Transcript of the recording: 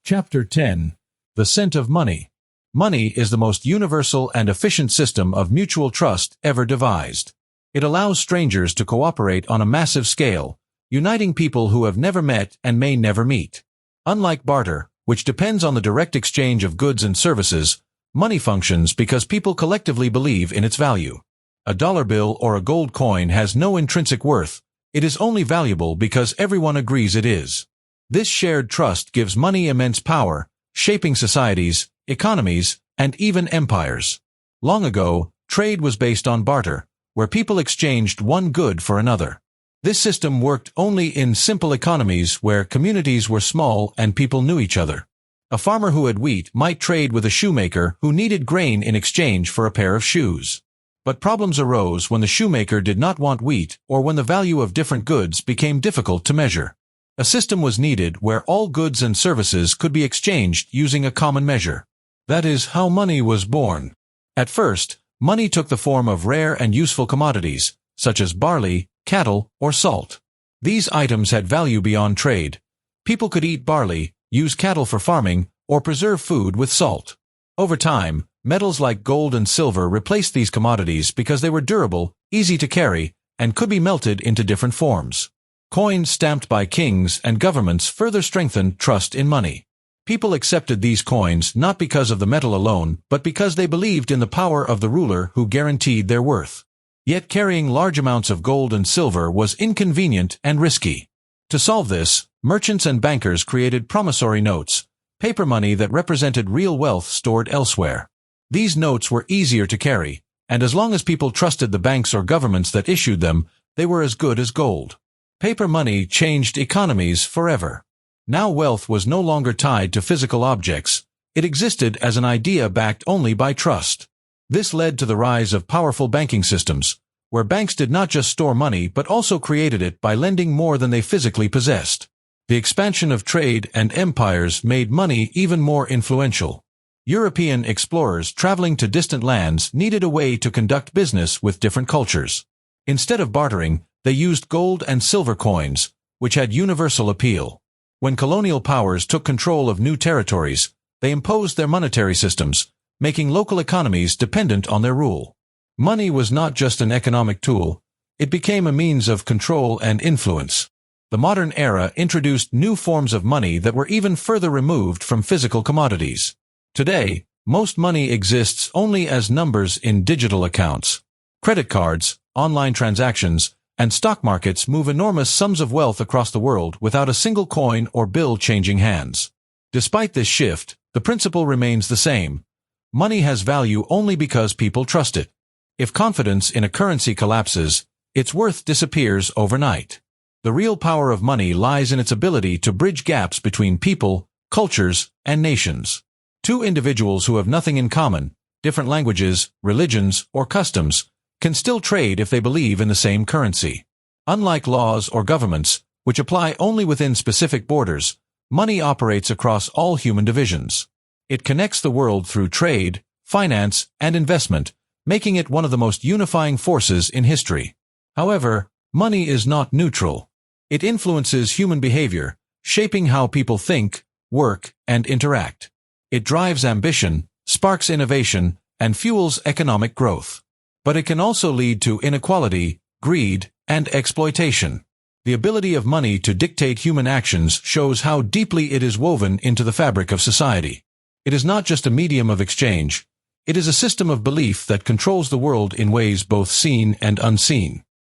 Chapter 10. The Scent of Money. Money is the most universal and efficient system of mutual trust ever devised. It allows strangers to cooperate on a massive scale, uniting people who have never met and may never meet. Unlike barter, which depends on the direct exchange of goods and services, money functions because people collectively believe in its value. A dollar bill or a gold coin has no intrinsic worth. It is only valuable because everyone agrees it is. This shared trust gives money immense power, shaping societies, economies, and even empires. Long ago, trade was based on barter, where people exchanged one good for another. This system worked only in simple economies where communities were small and people knew each other. A farmer who had wheat might trade with a shoemaker who needed grain in exchange for a pair of shoes. But problems arose when the shoemaker did not want wheat or when the value of different goods became difficult to measure. A system was needed where all goods and services could be exchanged using a common measure. That is how money was born. At first, money took the form of rare and useful commodities, such as barley, cattle, or salt. These items had value beyond trade. People could eat barley, use cattle for farming, or preserve food with salt. Over time, metals like gold and silver replaced these commodities because they were durable, easy to carry, and could be melted into different forms. Coins stamped by kings and governments further strengthened trust in money. People accepted these coins not because of the metal alone, but because they believed in the power of the ruler who guaranteed their worth. Yet carrying large amounts of gold and silver was inconvenient and risky. To solve this, merchants and bankers created promissory notes, paper money that represented real wealth stored elsewhere. These notes were easier to carry, and as long as people trusted the banks or governments that issued them, they were as good as gold. Paper money changed economies forever. Now wealth was no longer tied to physical objects. It existed as an idea backed only by trust. This led to the rise of powerful banking systems, where banks did not just store money but also created it by lending more than they physically possessed. The expansion of trade and empires made money even more influential. European explorers traveling to distant lands needed a way to conduct business with different cultures. Instead of bartering, they used gold and silver coins, which had universal appeal. When colonial powers took control of new territories, they imposed their monetary systems, making local economies dependent on their rule. Money was not just an economic tool, it became a means of control and influence. The modern era introduced new forms of money that were even further removed from physical commodities. Today, most money exists only as numbers in digital accounts. Credit cards, online transactions, and stock markets move enormous sums of wealth across the world without a single coin or bill changing hands. Despite this shift, the principle remains the same. Money has value only because people trust it. If confidence in a currency collapses, its worth disappears overnight. The real power of money lies in its ability to bridge gaps between people, cultures, and nations. Two individuals who have nothing in common, different languages, religions, or customs, can still trade if they believe in the same currency. Unlike laws or governments, which apply only within specific borders, money operates across all human divisions. It connects the world through trade, finance, and investment, making it one of the most unifying forces in history. However, money is not neutral. It influences human behavior, shaping how people think, work, and interact. It drives ambition, sparks innovation, and fuels economic growth. But it can also lead to inequality, greed, and exploitation. The ability of money to dictate human actions shows how deeply it is woven into the fabric of society. It is not just a medium of exchange. It is a system of belief that controls the world in ways both seen and unseen.